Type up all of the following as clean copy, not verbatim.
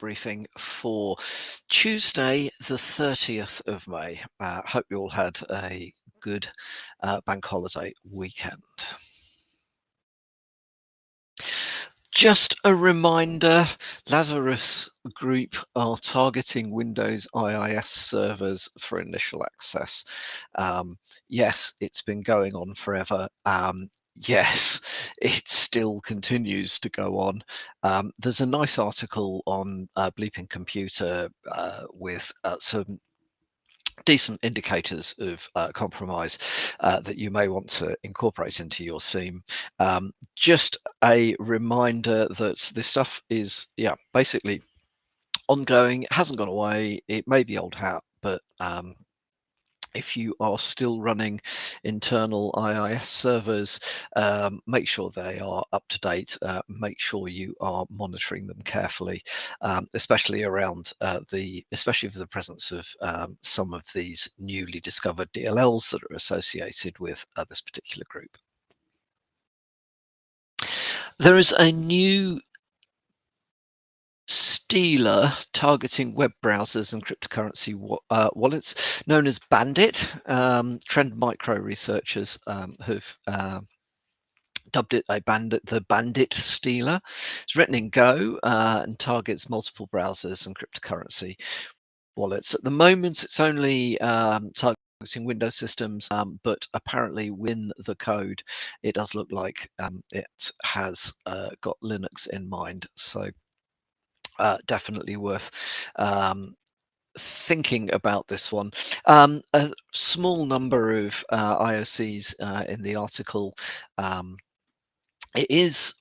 briefing for Tuesday, the 30th of May. Hope you all had a good bank holiday weekend. Just a reminder, Lazarus Group are targeting Windows IIS servers for initial access. Yes, it's been going on forever. Yes, it still continues to go on. There's a nice article on Bleeping Computer with some decent indicators of compromise that you may want to incorporate into your SIEM. Just a reminder that this stuff is, basically ongoing. It hasn't gone away. It may be old hat, but if you are still running internal IIS servers, make sure they are up to date. Make sure you are monitoring them carefully, especially around especially for the presence of some of these newly discovered DLLs that are associated with this particular group. There is a new stealer targeting web browsers and cryptocurrency wallets known as Bandit. Trend Micro researchers have dubbed it the Bandit stealer. It's written in Go and targets multiple browsers and cryptocurrency wallets. At the moment, it's only targeting Windows systems, but apparently within the code, it does look like it has got Linux in mind. So definitely worth thinking about this one. A small number of IOCs in the article. It is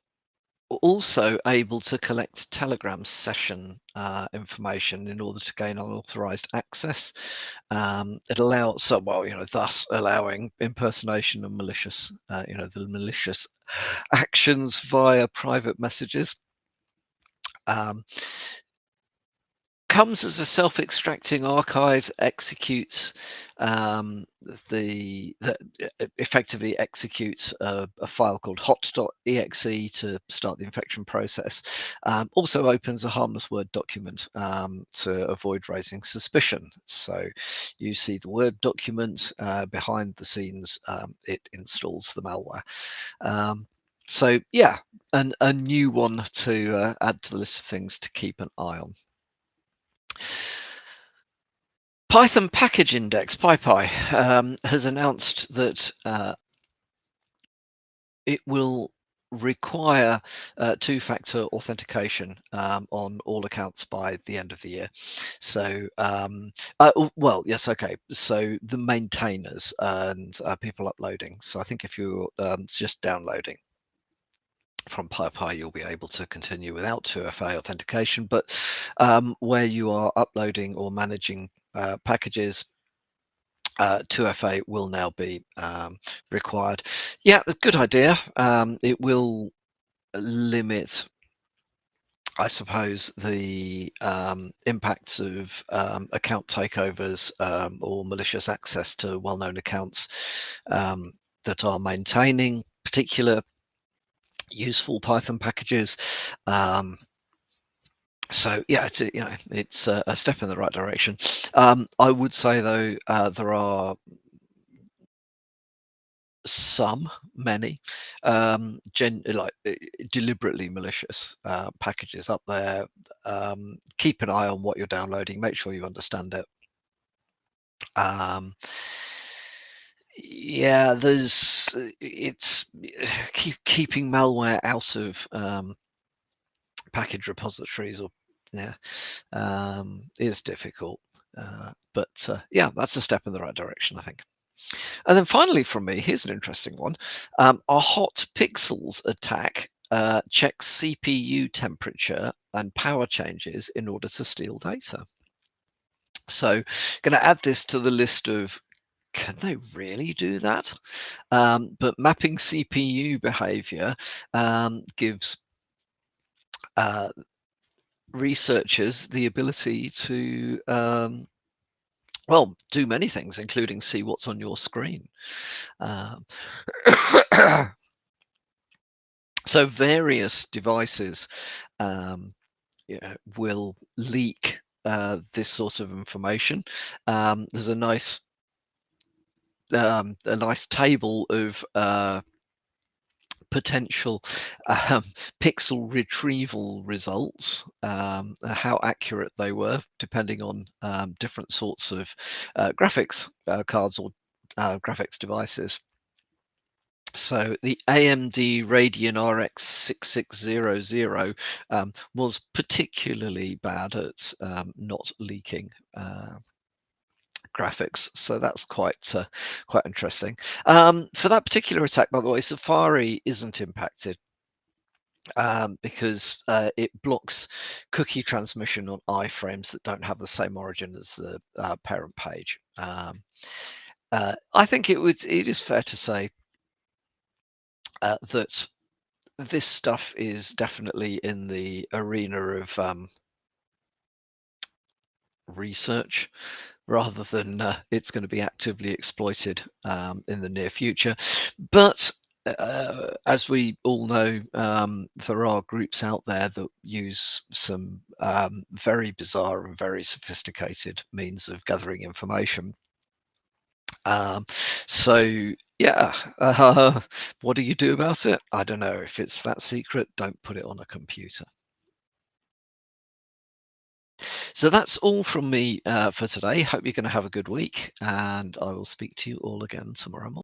also able to collect Telegram session information in order to gain unauthorized access. It allows, thus allowing impersonation and malicious, the malicious actions via private messages. Comes as a self-extracting archive, executes effectively executes a file called hot.exe to start the infection process. Also opens a harmless Word document to avoid raising suspicion. So you see the Word document, behind the scenes, it installs the malware. So yeah, a new one to add to the list of things to keep an eye on. Python Package Index, PyPy, has announced that it will require two-factor authentication on all accounts by the end of the year. So, yes, okay. So the maintainers and people uploading. So I think if you're just downloading from PyPy, you'll be able to continue without 2FA authentication, but where you are uploading or managing packages, 2FA will now be required. Yeah, a good idea. It will limit, I suppose, the impacts of account takeovers or malicious access to well-known accounts that are maintaining particular useful Python packages. So yeah, it's a step in the right direction. I would say though, there are many deliberately malicious packages up there. Keep an eye on what you're downloading. Make sure you understand it. Yeah, it's keeping malware out of package repositories is difficult. But yeah, that's a step in the right direction, I think. And then finally from me, here's an interesting one. A hot pixels attack checks CPU temperature and power changes in order to steal data. So going to add this to the list of, can they really do that? But mapping CPU behavior gives researchers the ability to do many things, including see what's on your screen. So various devices will leak this sort of information. There's a nice table of potential um, pixel retrieval results, how accurate they were, depending on different sorts of graphics cards or graphics devices. So the AMD Radeon RX 6600 was particularly bad at not leaking graphics, so that's quite interesting. For that particular attack, by the way, Safari isn't impacted because it blocks cookie transmission on iframes that don't have the same origin as the parent page. I think it is fair to say that this stuff is definitely in the arena of research rather than it's going to be actively exploited in the near future. But as we all know, there are groups out there that use some very bizarre and very sophisticated means of gathering information. So yeah, what do you do about it? I don't know. If it's that secret, don't put it on a computer. So that's all from me for today. Hope you're going to have a good week, and I will speak to you all again tomorrow morning.